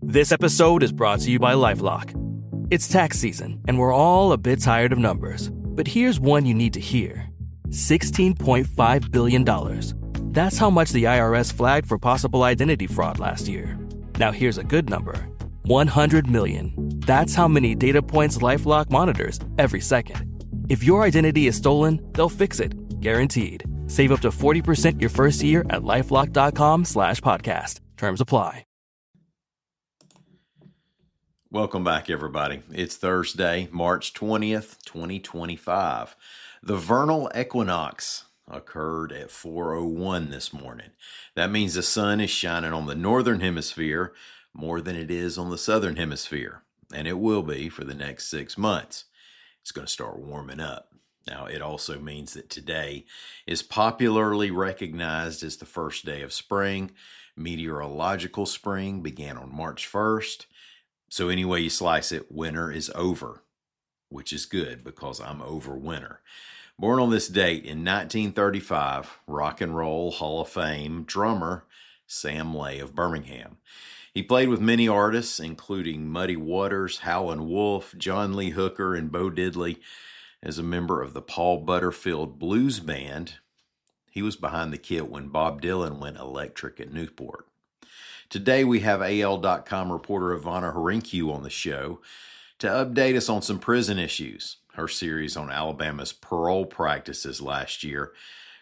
This episode is brought to you by LifeLock. It's tax season, and we're all a bit tired of numbers. But here's one you need to hear. $16.5 billion. That's how much the IRS flagged for possible identity fraud last year. Now here's a good number. 100 million. That's how many data points LifeLock monitors every second. If your identity is stolen, they'll fix it. Guaranteed. Save up to 40% your first year at LifeLock.com/podcast. Terms apply. Welcome back, everybody. It's Thursday, March 20th, 2025. The vernal equinox occurred at 4:01 this morning. That means the sun is shining on the northern hemisphere more than it is on the southern hemisphere, and it will be for the next 6 months. It's going to start warming up. Now, it also means that today is popularly recognized as the first day of spring. Meteorological spring began on March 1st. So any way you slice it, winter is over, which is good because I'm over winter. Born on this date in 1935, Rock and Roll Hall of Fame drummer Sam Lay of Birmingham. He played with many artists, including Muddy Waters, Howlin' Wolf, John Lee Hooker, and Bo Diddley. As a member of the Paul Butterfield Blues Band, he was behind the kit when Bob Dylan went electric at Newport. Today we have AL.com reporter Ivana Harinkyu on the show to update us on some prison issues. Her series on Alabama's parole practices last year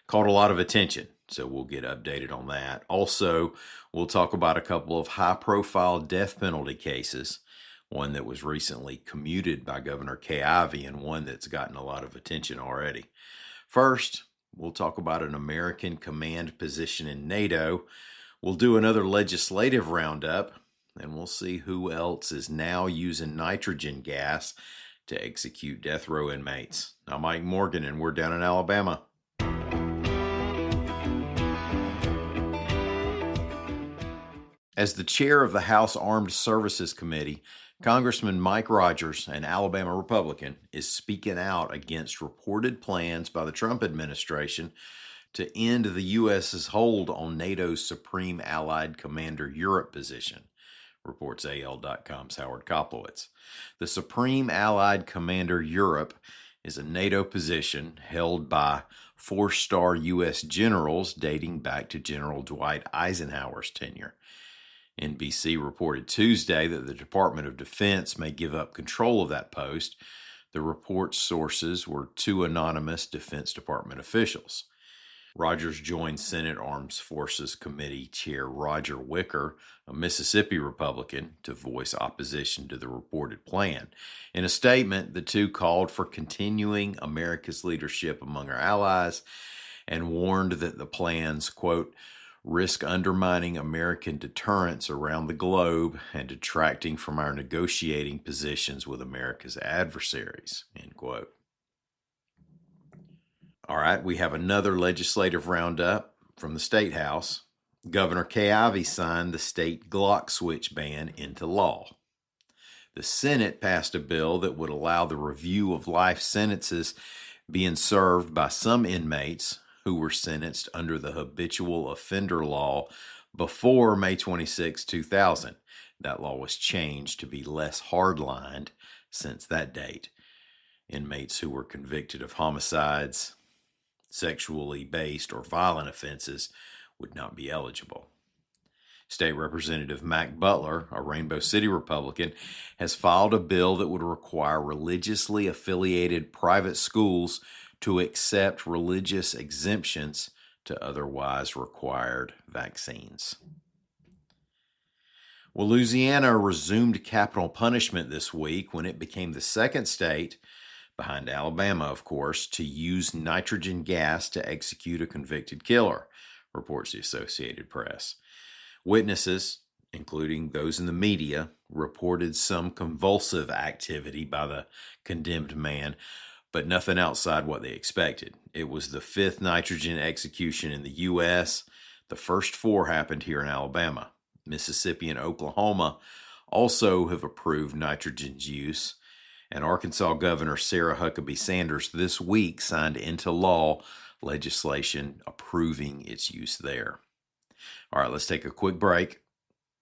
caught a lot of attention, so we'll get updated on that. Also, we'll talk about a couple of high-profile death penalty cases, one that was recently commuted by Governor Kay Ivey and one that's gotten a lot of attention already. First, we'll talk about an American command position in NATO. We'll do another legislative roundup, and we'll see who else is now using nitrogen gas to execute death row inmates. I'm Mike Morgan, and we're down in Alabama. As the chair of the House Armed Services Committee, Congressman Mike Rogers, an Alabama Republican, is speaking out against reported plans by the Trump administration to end the U.S.'s hold on NATO's Supreme Allied Commander Europe position, reports AL.com's Howard Koplowitz. The Supreme Allied Commander Europe is a NATO position held by four-star U.S. generals dating back to General Dwight Eisenhower's tenure. NBC reported Tuesday that the Department of Defense may give up control of that post. The report's sources were two anonymous Defense Department officials. Rogers joined Senate Armed Forces Committee Chair Roger Wicker, a Mississippi Republican, to voice opposition to the reported plan. In a statement, the two called for continuing America's leadership among our allies and warned that the plans, quote, risk undermining American deterrence around the globe and detracting from our negotiating positions with America's adversaries, end quote. All right, we have another legislative roundup from the State House. Governor Kay Ivey signed the state Glock switch ban into law. The Senate passed a bill that would allow the review of life sentences being served by some inmates who were sentenced under the habitual offender law before May 26, 2000. That law was changed to be less hardlined since that date. Inmates who were convicted of homicides, sexually based or violent offenses would not be eligible. State Representative Mac Butler, a Rainbow City Republican, has filed a bill that would require religiously affiliated private schools to accept religious exemptions to otherwise required vaccines. Well, Louisiana resumed capital punishment this week when it became the second state, behind Alabama, of course, to use nitrogen gas to execute a convicted killer, reports the Associated Press. Witnesses, including those in the media, reported some convulsive activity by the condemned man, but nothing outside what they expected. It was the fifth nitrogen execution in the U.S. The first four happened here in Alabama. Mississippi and Oklahoma also have approved nitrogen's use, and Arkansas Governor Sarah Huckabee Sanders this week signed into law legislation approving its use there. All right, let's take a quick break.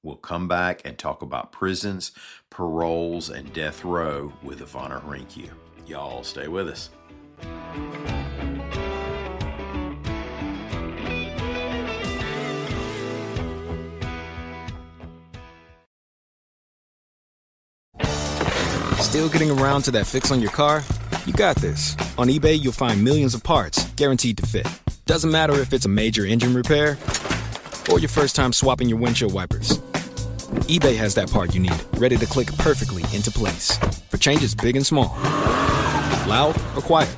We'll come back and talk about prisons, paroles, and death row with Ivana Hrinkyu. Y'all stay with us. Still getting around to that fix on your car? You got this. On eBay, you'll find millions of parts guaranteed to fit. Doesn't matter if it's a major engine repair or your first time swapping your windshield wipers. eBay has that part you need, ready to click perfectly into place for changes big and small. Loud or quiet,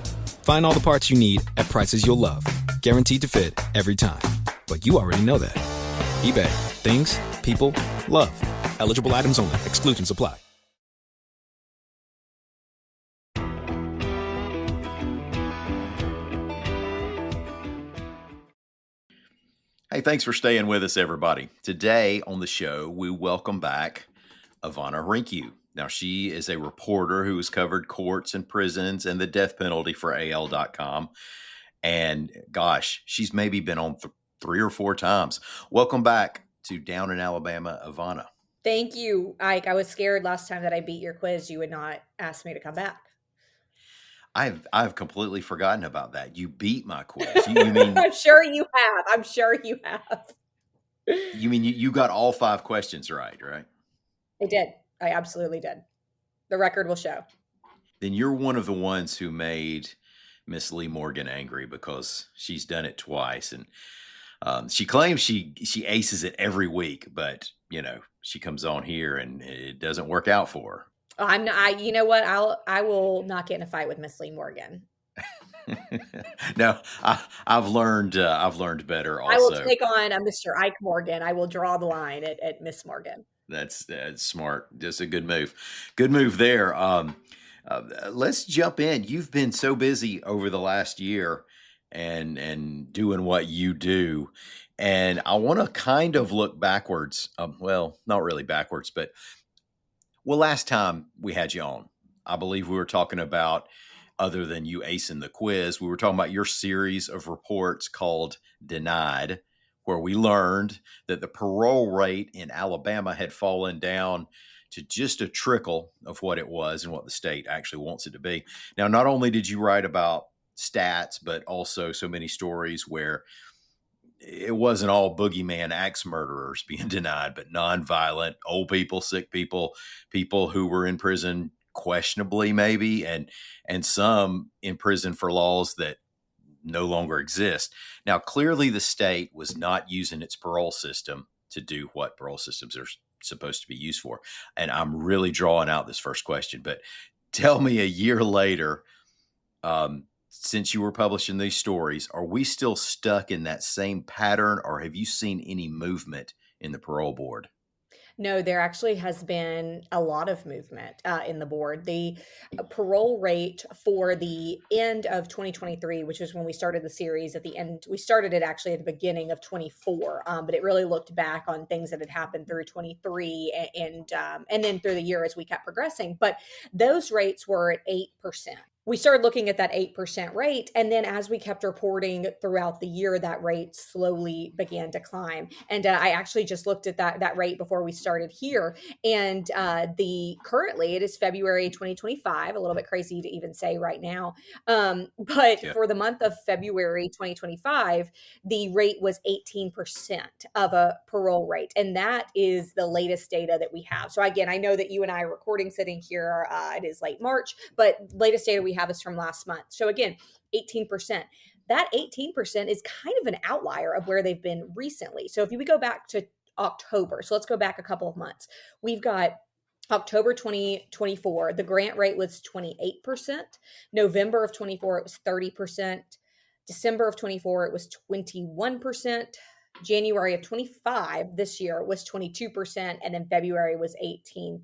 find all the parts you need at prices you'll love. Guaranteed to fit every time. But you already know that. eBay. Things, people, love. Eligible items only. Exclusions apply. Hey, thanks for staying with us, everybody. Today on the show, we welcome back Ivana Hrinkyu. Now, she is a reporter who has covered courts and prisons and the death penalty for AL.com. And gosh, she's maybe been on 3 or 4 times. Welcome back to Down in Alabama, Ivana. Thank you, Ike. I was scared last time that I beat your quiz. You would not ask me to come back. I've completely forgotten about that. You beat my quiz. You mean I'm sure you have. I'm sure you have. You mean you got all 5 questions right? I did. I absolutely did. The record will show. Then you're one of the ones who made Miss Lee Morgan angry because she's done it twice, and she claims she aces it every week, but she comes on here and it doesn't work out for her. I'm not. You know what? I will not get in a fight with Miss Lee Morgan. No, I've learned better. Also, I will take on a Mr. Ike Morgan. I will draw the line at Miss Morgan. That's smart. Just a good move. Good move there. Let's jump in. You've been so busy over the last year and doing what you do. And I want to kind of look backwards. Well, not really backwards, but last time we had you on, I believe we were talking about, other than you acing the quiz, we were talking about your series of reports called Denied, where we learned that the parole rate in Alabama had fallen down to just a trickle of what it was and what the state actually wants it to be. Now, not only did you write about stats, but also so many stories where it wasn't all boogeyman axe murderers being denied, but nonviolent, old people, sick people, people who were in prison questionably maybe, and some in prison for laws that no longer exist. Now, clearly the state was not using its parole system to do what parole systems are supposed to be used for. And I'm really drawing out this first question, but tell me, a year later, since you were publishing these stories, are we still stuck in that same pattern, or have you seen any movement in the parole board? No, there actually has been a lot of movement in the board. The parole rate for the end of 2023, which is when we started the series, at the end, we started it actually at the beginning of 24, but it really looked back on things that had happened through 23 and then through the year as we kept progressing. But those rates were at 8%. We started looking at that 8% rate. And then as we kept reporting throughout the year, that rate slowly began to climb. And I actually just looked at that rate before we started here. And currently it is February 2025, a little bit crazy to even say right now. But for the month of February 2025, the rate was 18% of a parole rate. And that is the latest data that we have. So again, I know that you and I are recording sitting here. It is late March, but latest data we have is from last month. So again, 18%. That 18% is kind of an outlier of where they've been recently. So if we go back to October, so let's go back a couple of months. We've got October 2024, the grant rate was 28%. November of 24, it was 30%. December of 24, it was 21%. January of 25 this year was 22%, and then February was 18%.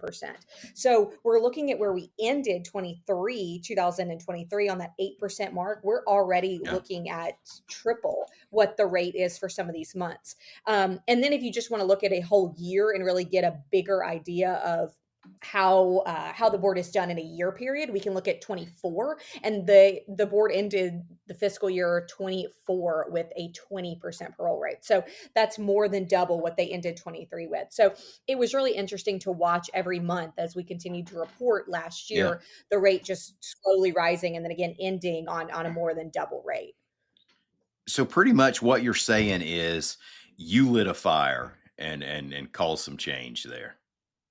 So we're looking at where we ended 2023 on that 8% mark. We're already looking at triple what the rate is for some of these months. And then if you just want to look at a whole year and really get a bigger idea of how the board is done in a year period. We can look at 24, and the board ended the fiscal year 24 with a 20% parole rate. So that's more than double what they ended 23 with. So it was really interesting to watch every month as we continued to report last Yeah. year, the rate just slowly rising and then again ending on a more than double rate. So pretty much what you're saying is you lit a fire and caused some change there.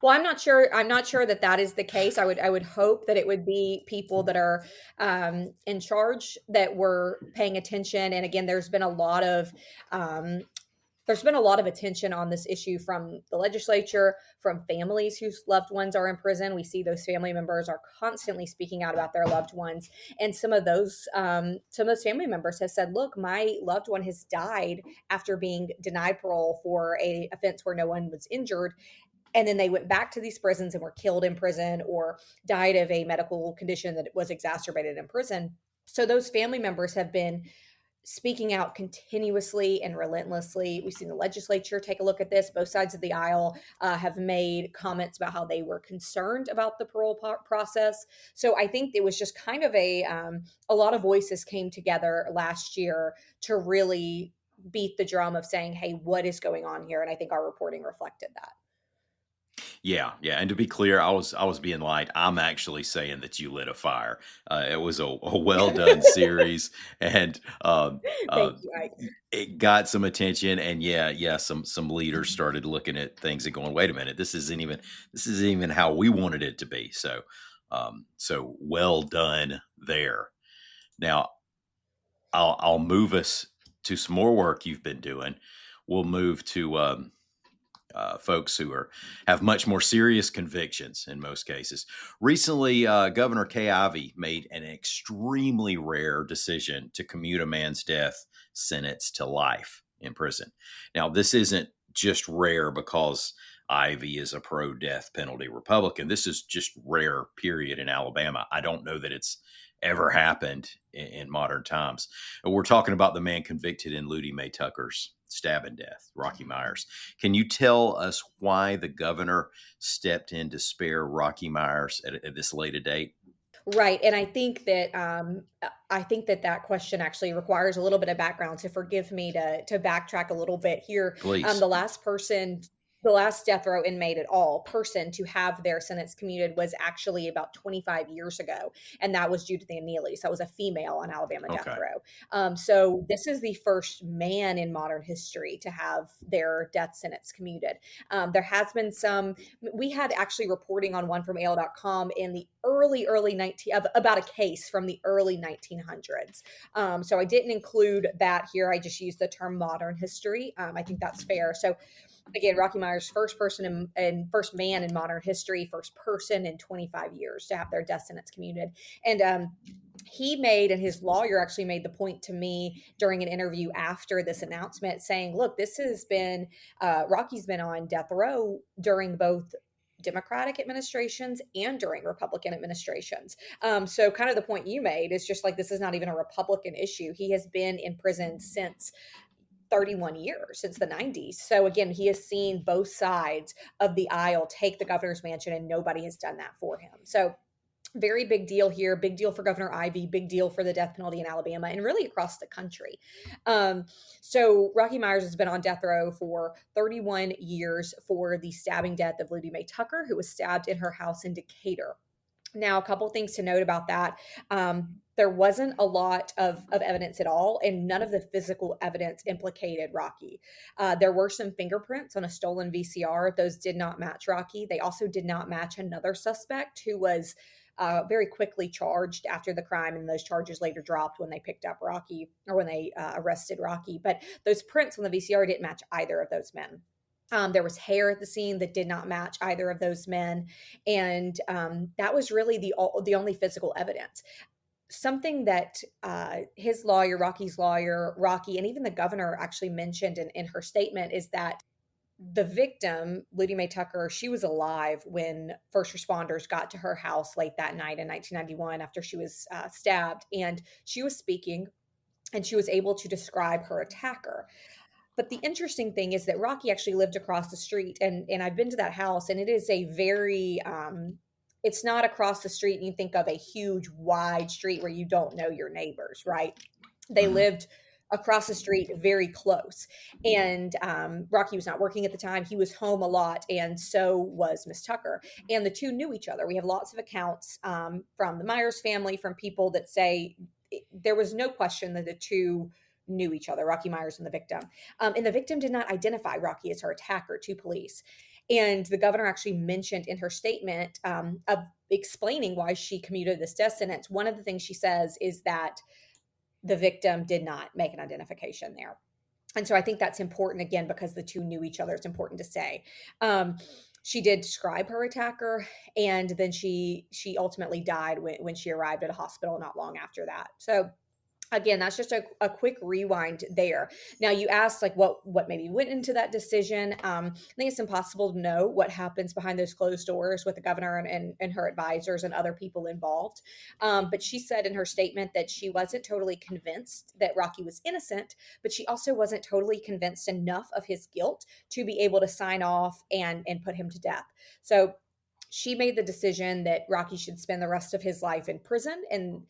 Well, I'm not sure that that is the case. I would hope that it would be people that are in charge that were paying attention. And again, um, there's been a lot of attention on this issue from the legislature, from families whose loved ones are in prison. We see those family members are constantly speaking out about their loved ones, and some of those family members have said, "Look, my loved one has died after being denied parole for a offense where no one was injured." And then they went back to these prisons and were killed in prison or died of a medical condition that was exacerbated in prison. So those family members have been speaking out continuously and relentlessly. We've seen the legislature take a look at this. Both sides of the aisle have made comments about how they were concerned about the parole process. So I think it was just kind of a lot of voices came together last year to really beat the drum of saying, "Hey, what is going on here?" And I think our reporting reflected that. Yeah, yeah. And to be clear, I was being light. I'm actually saying that you lit a fire. It was a well done series, and Thank uh, you, Ike. it got some attention. And yeah, some leaders started looking at things and going, "Wait a minute, this isn't even how we wanted it to be." So well done there. Now I'll move us to some more work you've been doing. We'll move to folks who have much more serious convictions in most cases. Recently, Governor Kay Ivey made an extremely rare decision to commute a man's death sentence to life in prison. Now, this isn't just rare because Ivey is a pro-death penalty Republican. This is just rare, period, in Alabama. I don't know that it's ever happened in modern times. And we're talking about the man convicted in Ludie Mae Tucker's stabbing death, Rocky Myers. Can you tell us why the governor stepped in to spare Rocky Myers at this late a date? Right, and I think that question actually requires a little bit of background. So forgive me to backtrack a little bit here. Please. The last death row inmate at all person to have their sentence commuted was actually about 25 years ago, and that was Judith Ann Neely. So that was a female on Alabama death Okay. row. So this is the first man in modern history to have their death sentence commuted. There has been some. We had actually reporting on one from AL.com in the early 19 about a case from the early 1900s. So I didn't include that here. I just used the term modern history. I think that's fair. So again, Rocky Myers, first person and first man in modern history, first person in 25 years to have their death sentence commuted. And he made, and his lawyer actually made the point to me during an interview after this announcement, saying, "Look, this has been Rocky's been on death row during both Democratic administrations and during Republican administrations." So kind of the point you made is just like, this is not even a Republican issue. He has been in prison since 31 years, since the 90s. So again, he has seen both sides of the aisle take the governor's mansion, and nobody has done that for him. So very big deal here, big deal for Governor Ivey, big deal for the death penalty in Alabama and really across the country. So Rocky Myers has been on death row for 31 years for the stabbing death of Ludie Mae Tucker, who was stabbed in her house in Decatur. Now, a couple things to note about that. There wasn't a lot of evidence at all, and none of the physical evidence implicated Rocky. There were some fingerprints on a stolen VCR. Those did not match Rocky. They also did not match another suspect who was very quickly charged after the crime, and those charges later dropped when they picked up Rocky, or when they arrested Rocky. But those prints on the VCR didn't match either of those men. There was hair at the scene that did not match either of those men, and that was really the only physical evidence. Something that his lawyer, Rocky's lawyer, Rocky, and even the governor actually mentioned in her statement is that the victim, Ludie Mae Tucker, she was alive when first responders got to her house late that night in 1991 after she was stabbed, and she was speaking, and she was able to describe her attacker. But the interesting thing is that Rocky actually lived across the street, and I've been to that house, and it is a very it's not across the street and you think of a huge wide street where you don't know your neighbors, right? They Mhm. lived across the street very close. And Rocky was not working at the time. He was home a lot, and so was Miss Tucker. And the two knew each other. We have lots of accounts from the Myers family, from people that say there was no question that the two knew each other, Rocky Myers and the victim. And the victim did not identify Rocky as her attacker to police. And the governor actually mentioned in her statement of explaining why she commuted this death sentence, one of the things she says is that the victim did not make an identification there. And so I think that's important, again, because the two knew each other. It's important to say. She did describe her attacker, and then she ultimately died when she arrived at a hospital not long after that. So again, that's just a quick rewind there. Now, you asked like what maybe went into that decision. I think it's impossible to know what happens behind those closed doors with the governor and her advisors and other people involved. But she said in her statement that she wasn't totally convinced that Rocky was innocent, but she also wasn't totally convinced enough of his guilt to be able to sign off and put him to death. So she made the decision that Rocky should spend the rest of his life in prison, and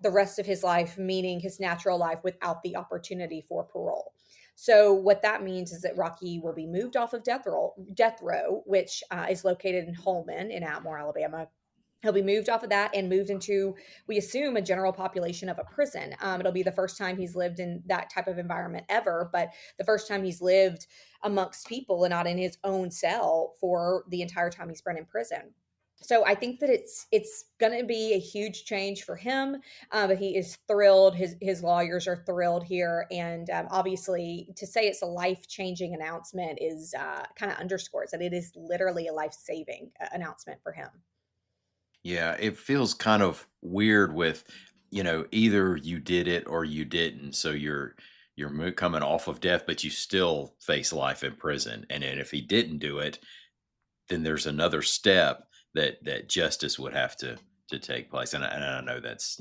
the rest of his life, meaning his natural life, without the opportunity for parole. So what that means is that Rocky will be moved off of death row, which is located in Holman in Atmore, Alabama. He'll be moved off of that and moved into, we assume, a general population of a prison. It'll be the first time he's lived in that type of environment ever, but the first time he's lived amongst people and not in his own cell for the entire time he's been in prison. So I think that it's going to be a huge change for him, but he is thrilled. His lawyers are thrilled here, and obviously, to say it's a life changing announcement is kind of underscores that it is literally a life saving announcement for him. Yeah, it feels kind of weird with, either you did it or you didn't. So you're coming off of death, but you still face life in prison. And then if he didn't do it, then there's another step that justice would have to take place. And I know that's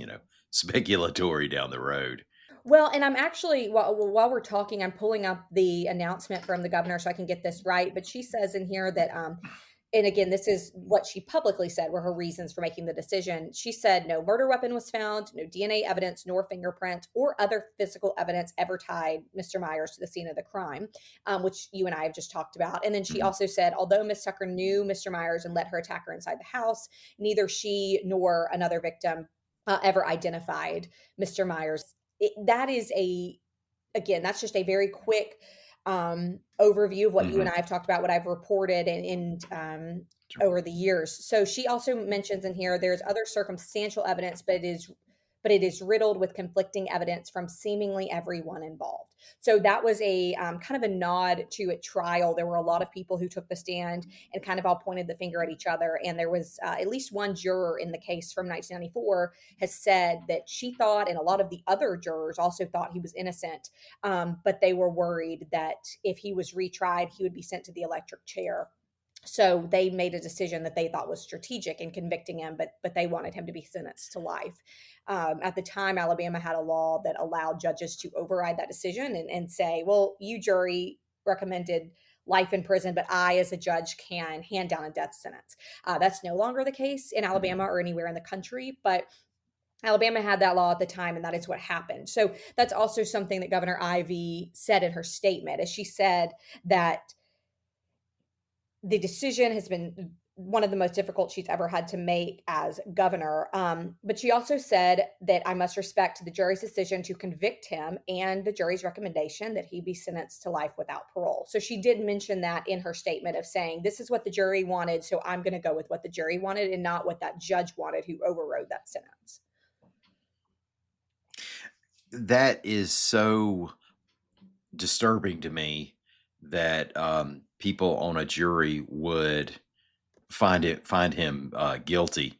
speculatory down the road. Well, and I'm actually, while we're talking, I'm pulling up the announcement from the governor so I can get this right. But she says in here that, and again, this is what she publicly said were her reasons for making the decision. She said no murder weapon was found, no DNA evidence, nor fingerprints or other physical evidence ever tied Mr. Myers to the scene of the crime, which you and I have just talked about. And then she Mhm. also said, although Miss Tucker knew Mr. Myers and let her attacker inside the house, neither she nor another victim ever identified Mr. Myers. That is again, that's just a very quick overview of what you and Mhm. I have talked about, what I've reported Sure. over the years. So she also mentions in here there's other circumstantial evidence, but it is riddled with conflicting evidence from seemingly everyone involved. So that was a kind of a nod to a trial. There were a lot of people who took the stand and kind of all pointed the finger at each other. And there was at least one juror in the case from 1994 has said that she thought, and a lot of the other jurors also thought he was innocent, but they were worried that if he was retried, he would be sent to the electric chair. So they made a decision that they thought was strategic in convicting him, but they wanted him to be sentenced to life. At the time, Alabama had a law that allowed judges to override that decision and say, well, you jury recommended life in prison, but I, as a judge, can hand down a death sentence. That's no longer the case in Alabama or anywhere in the country, but Alabama had that law at the time, and that is what happened. So that's also something that Governor Ivey said in her statement, as she said that the decision has been one of the most difficult she's ever had to make as governor. But she also said that I must respect the jury's decision to convict him and the jury's recommendation that he be sentenced to life without parole. So she did mention that in her statement of saying, this is what the jury wanted, so I'm going to go with what the jury wanted and not what that judge wanted who overrode that sentence. That is so disturbing to me that people on a jury would find him guilty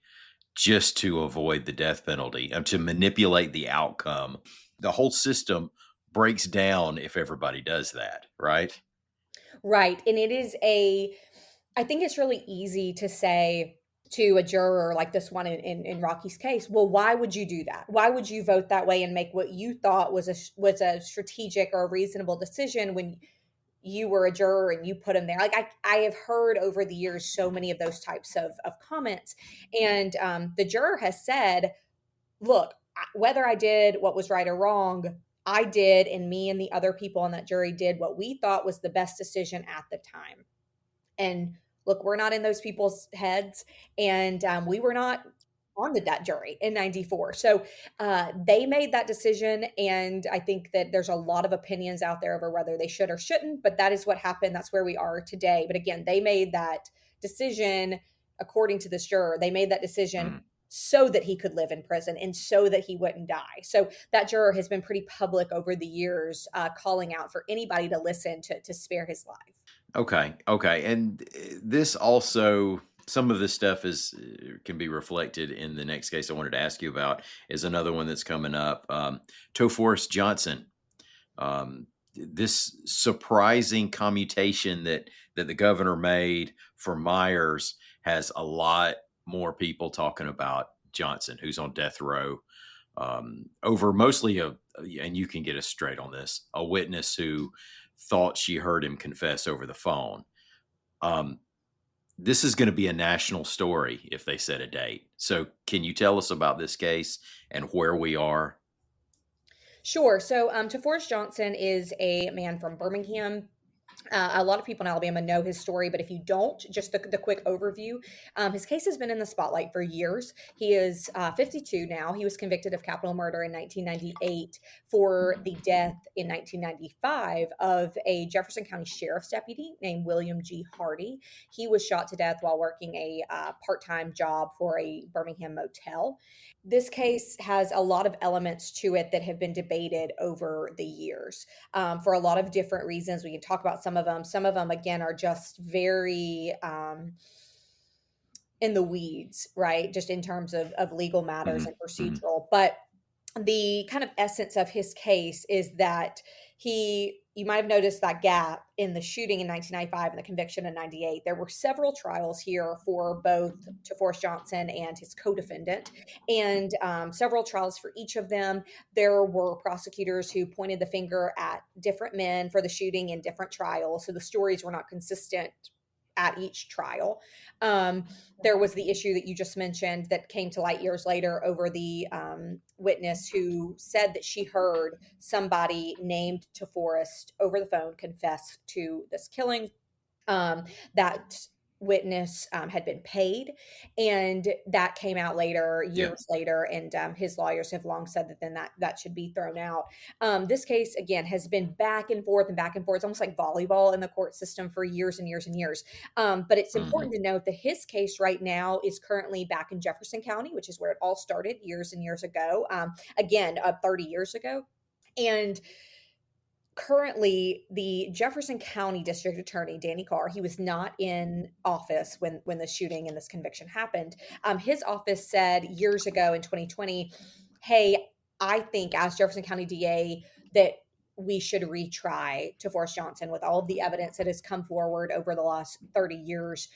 just to avoid the death penalty and to manipulate the outcome. The whole system breaks down if everybody does that, right? Right. And I think it's really easy to say, to a juror like this one in Rocky's case. Well, why would you do that? Why would you vote that way and make what you thought was a strategic or a reasonable decision when you were a juror and you put him there? Like I have heard over the years so many of those types of comments, and the juror has said, "Look, whether I did what was right or wrong, I did, and me and the other people on that jury did what we thought was the best decision at the time." And look, we're not in those people's heads, and we were not on that jury in '94. So they made that decision, and I think that there's a lot of opinions out there over whether they should or shouldn't, but that is what happened. That's where we are today. But again, they made that decision, according to this juror, they made that decision so that he could live in prison and so that he wouldn't die. So that juror has been pretty public over the years, calling out for anybody to listen to spare his life. Okay. And this also, some of this stuff can be reflected in the next case I wanted to ask you about, is another one that's coming up. ToForest Johnson. This surprising commutation that the governor made for Myers has a lot more people talking about Johnson, who's on death row, over mostly and you can get us straight on this, a witness who thought she heard him confess over the phone. This is going to be a national story if they set a date. So can you tell us about this case and where we are? Sure. So ToForest Johnson is a man from Birmingham. A lot of people in Alabama know his story, but if you don't, just the quick overview. His case has been in the spotlight for years. He is 52 now. He was convicted of capital murder in 1998 for the death in 1995 of a Jefferson County Sheriff's deputy named William G. Hardy. He was shot to death while working a part-time job for a Birmingham motel. This case has a lot of elements to it that have been debated over the years for a lot of different reasons. We can talk about some of them. Some of them, again, are just very in the weeds, right? Just in terms of legal matters and procedural. But the kind of essence of his case is that you might have noticed that gap in the shooting in 1995 and the conviction in 98. There were several trials here for both ToForest Johnson and his co-defendant, and several trials for each of them. There were prosecutors who pointed the finger at different men for the shooting in different trials, so the stories were not consistent at each trial. There was the issue that you just mentioned that came to light years later over the witness who said that she heard somebody named ToForest over the phone confess to this killing. That witness had been paid, and that came out later, years later, and his lawyers have long said that then that should be thrown out. This case, again, has been back and forth. It's almost like volleyball in the court system for years and years and years. But it's important to note that his case right now is currently back in Jefferson County, which is where it all started years and years ago, 30 years ago. And currently, the Jefferson County District Attorney, Danny Carr, he was not in office when the shooting and this conviction happened. His office said years ago in 2020, hey, I think as Jefferson County DA that we should retry ToForest Johnson with all of the evidence that has come forward over the last 30 years,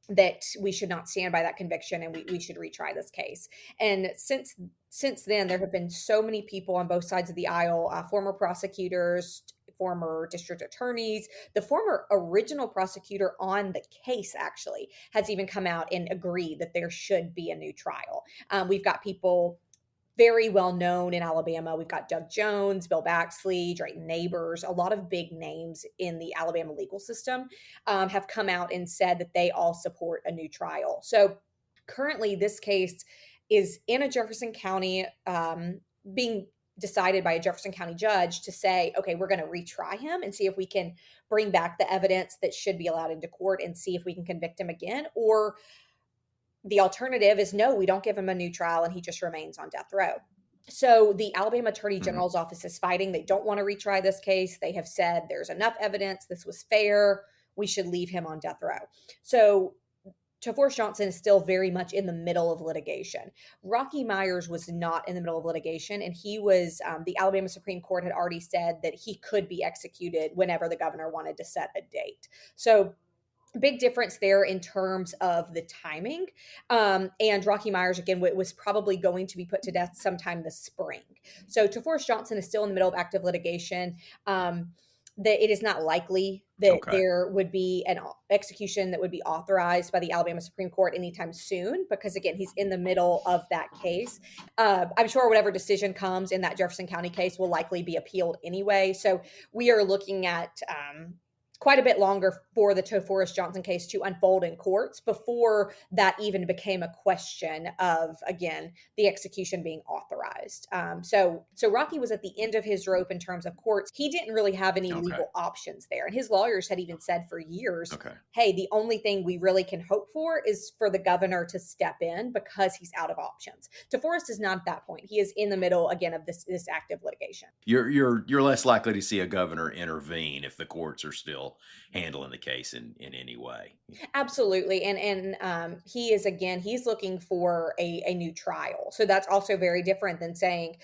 that we should not stand by that conviction and we should retry this case. And since then, there have been so many people on both sides of the aisle, former prosecutors, former district attorneys. The former original prosecutor on the case actually has even come out and agreed that there should be a new trial. We've got people very well known in Alabama. We've got Doug Jones, Bill Baxley, Drayton Neighbors, a lot of big names in the Alabama legal system have come out and said that they all support a new trial. So currently this case is in a Jefferson County, being decided by a Jefferson County judge to say, okay, we're going to retry him and see if we can bring back the evidence that should be allowed into court and see if we can convict him again. Or the alternative is no, we don't give him a new trial and he just remains on death row. So the Alabama Attorney General's office is fighting. They don't want to retry this case. They have said there's enough evidence. This was fair. We should leave him on death row. So ToForest Johnson is still very much in the middle of litigation. Rocky Myers was not in the middle of litigation, and he was, the Alabama Supreme Court had already said that he could be executed whenever the governor wanted to set a date. So big difference there in terms of the timing. And Rocky Myers, again, was probably going to be put to death sometime this spring. So TaForest Johnson is still in the middle of active litigation. That it is not likely that Okay. there would be an execution that would be authorized by the Alabama Supreme Court anytime soon, because again, he's in the middle of that case. I'm sure whatever decision comes in that Jefferson County case will likely be appealed anyway. So we are looking at quite a bit longer for the TaForest Johnson case to unfold in courts before that even became a question of, again, the execution being authorized. So Rocky was at the end of his rope in terms of courts. He didn't really have any Okay. legal options there. And his lawyers had even said for years, Okay. hey, the only thing we really can hope for is for the governor to step in because he's out of options. TaForest is not at that point. He is in the middle, again, of this active litigation. You're less likely to see a governor intervene if the courts are still handling the case in any way. Absolutely. And he is, again, he's looking for a new trial. So that's also very different than saying,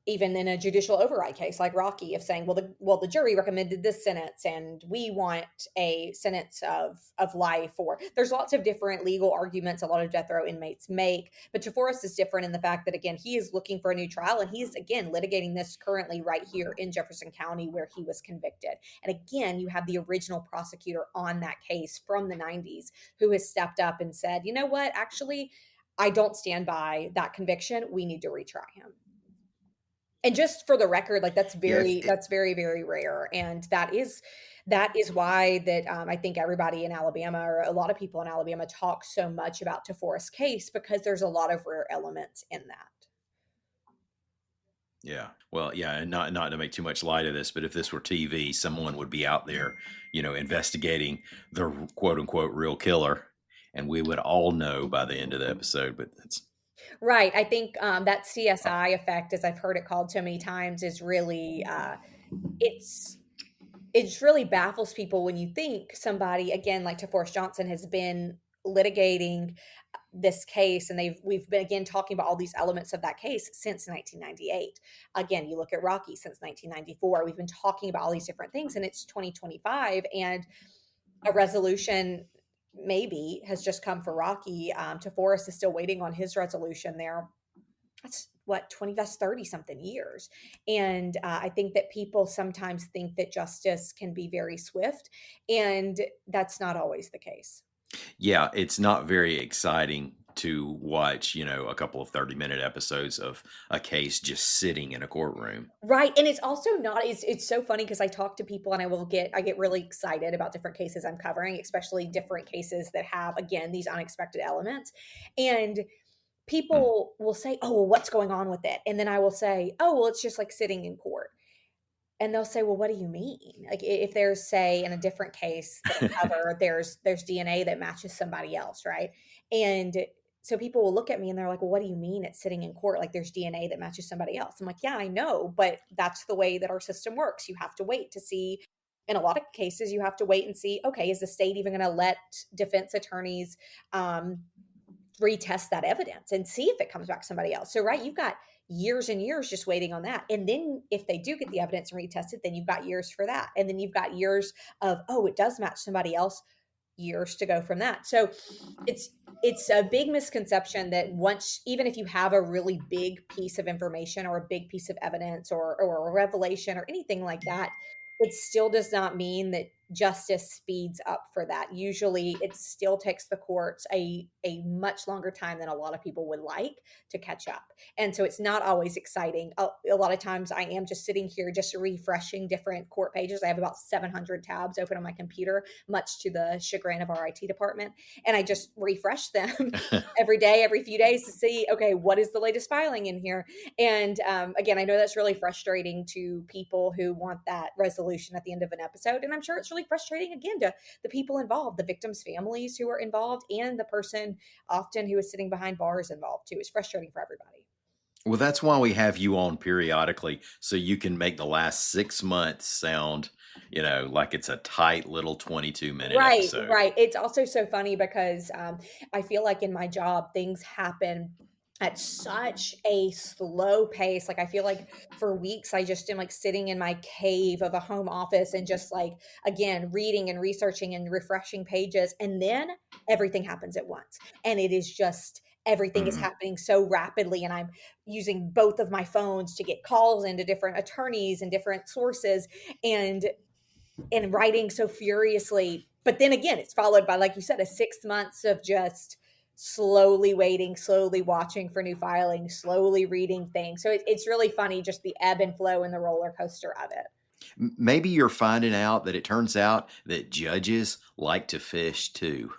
even in a judicial override case like Rocky, of saying, well, the jury recommended this sentence and we want a sentence of life. Or there's lots of different legal arguments a lot of death row inmates make. But TaForest is different in the fact that, again, he is looking for a new trial, and he's, again, litigating this currently right here in Jefferson County where he was convicted. And again, you have the original prosecutor on that case from the 90s who has stepped up and said, you know what, actually, I don't stand by that conviction. We need to retry him. And just for the record, like that's very very rare, and that is why that I think everybody in Alabama, or a lot of people in Alabama, talk so much about TaForest's case, because there's a lot of rare elements in that. Yeah. Well, yeah, and not to make too much light of this, but if this were TV, someone would be out there, investigating the quote unquote real killer, and we would all know by the end of the episode. But that's Right. I think that CSI effect, as I've heard it called so many times, is really it's really baffles people when you think somebody, again, like TaForest Johnson, has been litigating this case, and we've been, again, talking about all these elements of that case since 1998. Again, you look at Rocky since 1994. We've been talking about all these different things, and it's 2025, and a resolution maybe has just come for Rocky. TaForest is still waiting on his resolution there. That's 30 something years. And I think that people sometimes think that justice can be very swift, and that's not always the case. Yeah, it's not very exciting to watch, a couple of 30-minute episodes of a case just sitting in a courtroom. Right. And it's also not, it's so funny because I talk to people and I get really excited about different cases I'm covering, especially different cases that have, again, these unexpected elements. And people will say, oh, well, what's going on with it? And then I will say, oh, well, it's just like sitting in court. And they'll say, well, what do you mean? Like, if there's, say, in a different case that I cover, there's DNA that matches somebody else, right? And so people will look at me and they're like, well, what do you mean it's sitting in court? Like, there's DNA that matches somebody else. I'm like, yeah, I know, but that's the way that our system works. You have to wait to see. In a lot of cases, you have to wait and see, okay, is the state even going to let defense attorneys retest that evidence and see if it comes back somebody else? So, right, you've got years and years just waiting on that. And then if they do get the evidence and retest it, then you've got years for that. And then you've got years of, oh, it does match somebody else, years to go from that. So it's a big misconception that once, even if you have a really big piece of information or a big piece of evidence or a revelation or anything like that, it still does not mean that justice speeds up for that. Usually it still takes the courts a much longer time than a lot of people would like to catch up. And so it's not always exciting. A lot of times I am just sitting here just refreshing different court pages. I have about 700 tabs open on my computer, much to the chagrin of our IT department. And I just refresh them every day, every few days, to see, okay, what is the latest filing in here? And again, I know that's really frustrating to people who want that resolution at the end of an episode. And I'm sure it's really frustrating, again, to the people involved, the victims' families who are involved, and the person often who is sitting behind bars involved too. It's frustrating for everybody. Well, that's why we have you on periodically, so you can make the last 6 months sound, like it's a tight little 22-minute episode. Right. It's also so funny because I feel like in my job, things happen at such a slow pace. Like I feel like for weeks I just am like sitting in my cave of a home office and just like, again, reading and researching and refreshing pages, and then everything happens at once, and it is just everything is Mhm. happening so rapidly, and I'm using both of my phones to get calls into different attorneys and different sources, and writing so furiously. But then again, it's followed by, like you said, a 6 months of just slowly waiting, slowly watching for new filings, slowly reading things. So it's really funny, just the ebb and flow and the roller coaster of it. Maybe you're finding out that it turns out that judges like to fish too.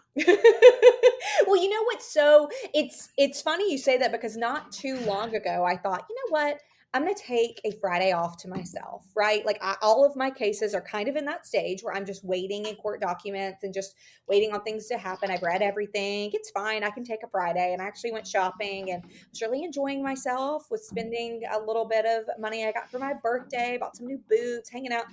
Well, you know what? So it's funny you say that, because not too long ago I thought, you know what? I'm going to take a Friday off to myself, right? Like all of my cases are kind of in that stage where I'm just waiting in court documents and just waiting on things to happen. I've read everything. It's fine. I can take a Friday. And I actually went shopping and was really enjoying myself, was spending a little bit of money I got for my birthday, bought some new boots, hanging out.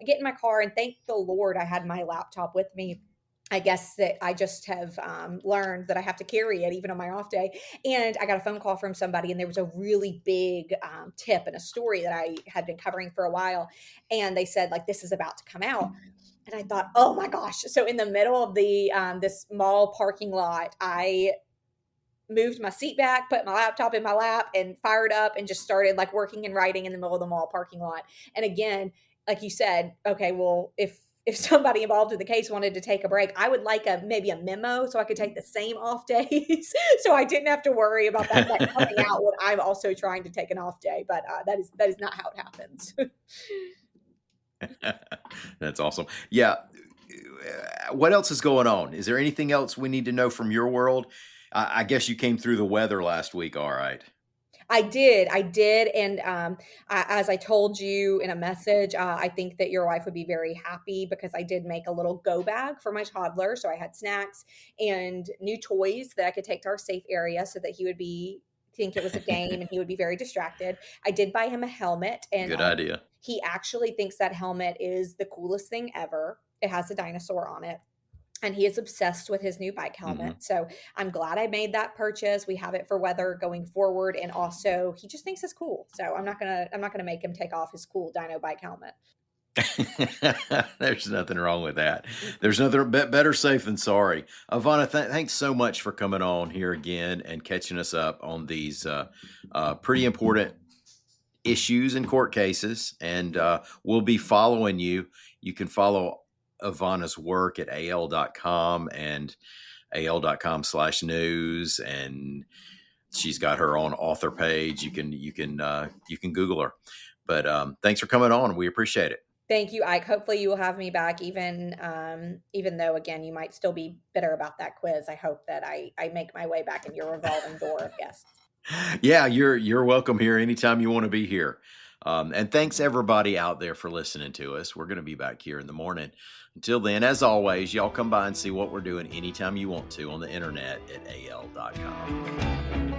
I get in my car, and thank the Lord I had my laptop with me. I guess that I just have learned that I have to carry it even on my off day. And I got a phone call from somebody, and there was a really big tip and a story that I had been covering for a while. And they said, like, this is about to come out. And I thought, oh my gosh. So in the middle of the this mall parking lot, I moved my seat back, put my laptop in my lap, and fired up and just started like working and writing in the middle of the mall parking lot. And again, like you said, okay, well, if somebody involved in the case wanted to take a break, I would like maybe a memo so I could take the same off days, so I didn't have to worry about that coming out when I'm also trying to take an off day. But that is not how it happens. That's awesome. Yeah. What else is going on? Is there anything else we need to know from your world? I guess you came through the weather last week. All right. I did, and as I told you in a message, I think that your wife would be very happy, because I did make a little go bag for my toddler. So I had snacks and new toys that I could take to our safe area, so that he would think it was a game and he would be very distracted. I did buy him a helmet, and Good idea. he actually thinks that helmet is the coolest thing ever. It has a dinosaur on it. And he is obsessed with his new bike helmet. Mhm. So I'm glad I made that purchase. We have it for weather going forward. And also he just thinks it's cool. So I'm not gonna make him take off his cool dino bike helmet. There's nothing wrong with that. There's nothing better safe than sorry. Ivana, thanks so much for coming on here again and catching us up on these pretty important issues in court cases. And we'll be following you. You can follow Ivana's work at al.com and al.com/news, and she's got her own author page. You can Google her. But thanks for coming on. We appreciate it. Thank you, Ike. Hopefully you will have me back, even though, again, you might still be bitter about that quiz. I hope that I make my way back in your revolving door of guests. Yeah, you're welcome here anytime you want to be here. And thanks everybody out there for listening to us. We're going to be back here in the morning. Until then, as always, y'all come by and see what we're doing anytime you want to on the internet at al.com.